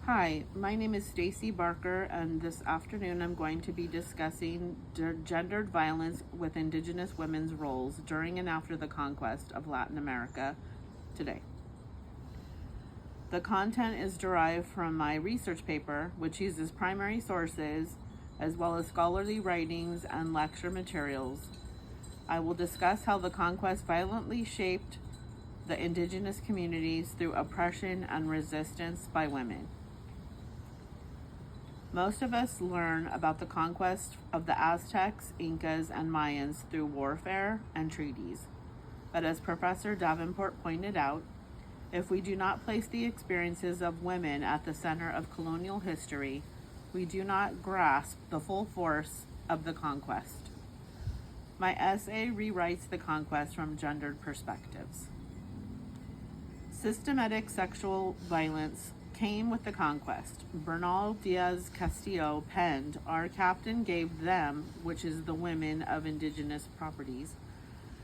Hi, my name is Stacy Barker, and this afternoon I'm going to be discussing gendered violence with Indigenous women's roles during and after the conquest of Latin America today. The content is derived from my research paper, which uses primary sources as well as scholarly writings and lecture materials. I will discuss how the conquest violently shaped the Indigenous communities through oppression and resistance by women. Most of us learn about the conquest of the Aztecs, Incas, and Mayans through warfare and treaties. But as Professor Davenport pointed out, if we do not place the experiences of women at the center of colonial history, we do not grasp the full force of the conquest. My essay rewrites the conquest from gendered perspectives. Systematic sexual violence came with the conquest. Bernal Diaz Castillo penned, "Our captain gave them," which is the women of indigenous properties,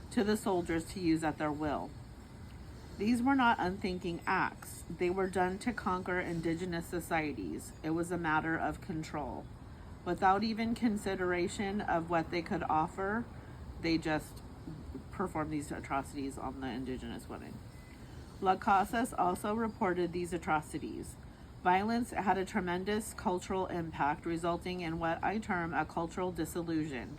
"to the soldiers to use at their will." These were not unthinking acts. They were done to conquer indigenous societies. It was a matter of control. Without even consideration of what they could offer, they just performed these atrocities on the indigenous women. Las Casas also reported these atrocities. Violence had a tremendous cultural impact, resulting in what I term a cultural disillusion.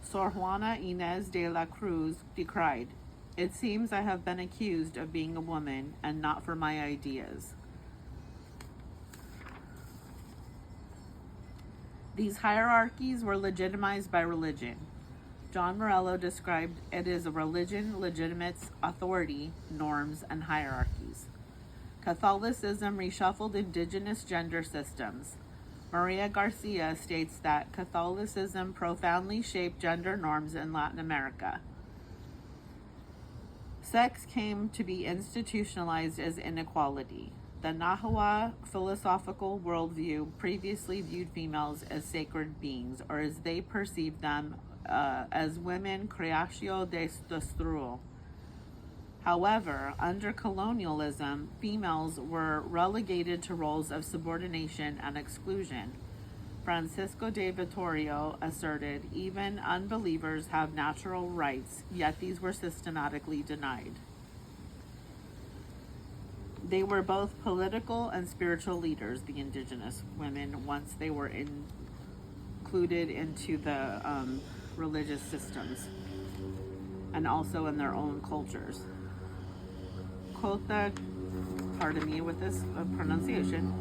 Sor Juana Inez de la Cruz decried, "It seems I have been accused of being a woman and not for my ideas." These hierarchies were legitimized by religion. John Morello described it as a religion legitimates authority, norms, and hierarchies. Catholicism reshuffled indigenous gender systems. Maria Garcia states that Catholicism profoundly shaped gender norms in Latin America. Sex came to be institutionalized as inequality. The Nahua philosophical worldview previously viewed females as sacred beings, or as they perceived them, as women creatio destruo. However, under colonialism, females were relegated to roles of subordination and exclusion. Francisco de Vitorio asserted even unbelievers have natural rights, yet these were systematically denied. They were both political and spiritual leaders, the indigenous women, once they were included into the religious systems and also in their own cultures. Pardon me with this pronunciation,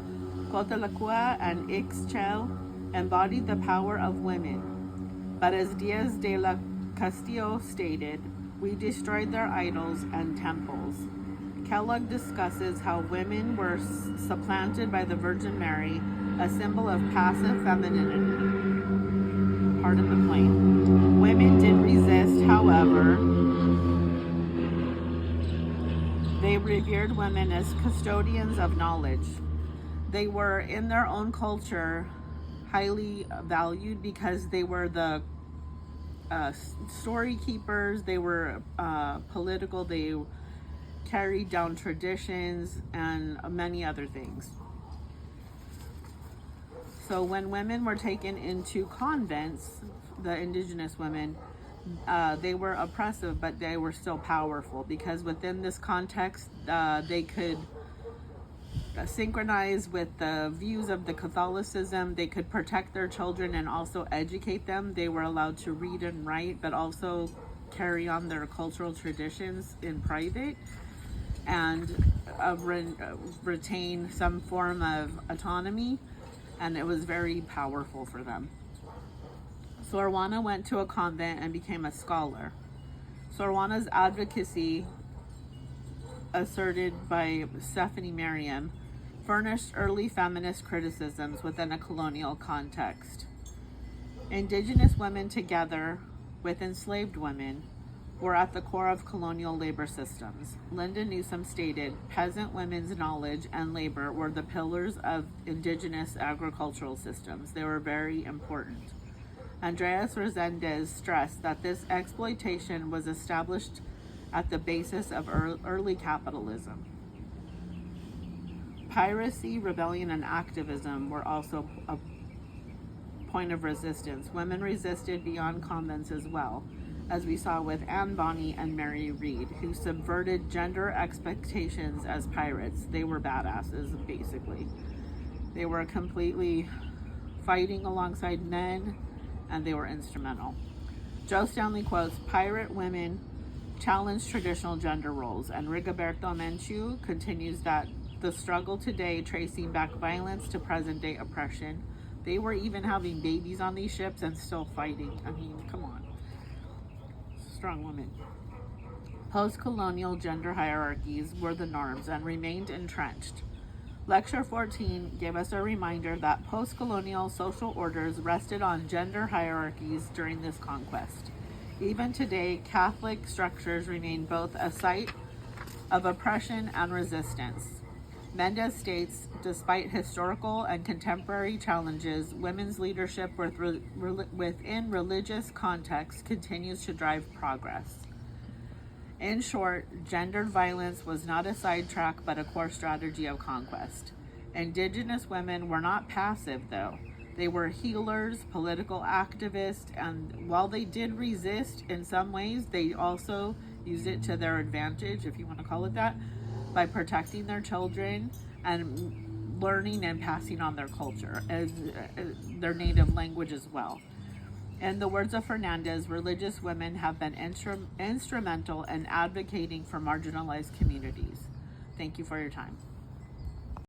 Cotalacua and Ixchel embodied the power of women. But as Diaz de la Castillo stated, we destroyed their idols and temples. Kellogg discusses how women were supplanted by the Virgin Mary, a symbol of passive femininity. Pardon the plain. Women did resist, however. They revered women as custodians of knowledge. They were, in their own culture, highly valued because they were the story keepers. They were political. They carried down traditions and many other things. So when women were taken into convents, the indigenous women, they were oppressive, but they were still powerful because within this context, they could synchronize with the views of the Catholicism. They could protect their children and also educate them. They were allowed to read and write, but also carry on their cultural traditions in private and retain some form of autonomy, and it was very powerful for them. Sor Juana went to a convent and became a scholar. Sor Juana's advocacy, asserted by Stephanie Merriam, furnished early feminist criticisms within a colonial context. Indigenous women, together with enslaved women, were at the core of colonial labor systems. Linda Newsom stated, "Peasant women's knowledge and labor were the pillars of indigenous agricultural systems. They were very important." Andreas Resendez stressed that this exploitation was established at the basis of early capitalism. Piracy, rebellion, and activism were also a point of resistance. Women resisted beyond convents as well, as we saw with Anne Bonny and Mary Read, who subverted gender expectations as pirates. They were badasses, basically. They were completely fighting alongside men, and they were instrumental. Joe Stanley quotes, "Pirate women challenged traditional gender roles," and Rigoberto Menchú continues that the struggle today, tracing back violence to present-day oppression. They were even having babies on these ships and still fighting. I mean, come on. Strong women. Post-colonial gender hierarchies were the norms and remained entrenched. Lecture 14 gave us a reminder that post-colonial social orders rested on gender hierarchies during this conquest. Even today, Catholic structures remain both a site of oppression and resistance. Mendez states, despite historical and contemporary challenges, women's leadership within religious contexts continues to drive progress. In short, gendered violence was not a sidetrack but a core strategy of conquest. Indigenous women were not passive, though. They were healers, political activists, and while they did resist in some ways, they also used it to their advantage, if you want to call it that, by protecting their children and learning and passing on their culture, as their native language as well. In the words of Fernandez, religious women have been instrumental in advocating for marginalized communities. Thank you for your time.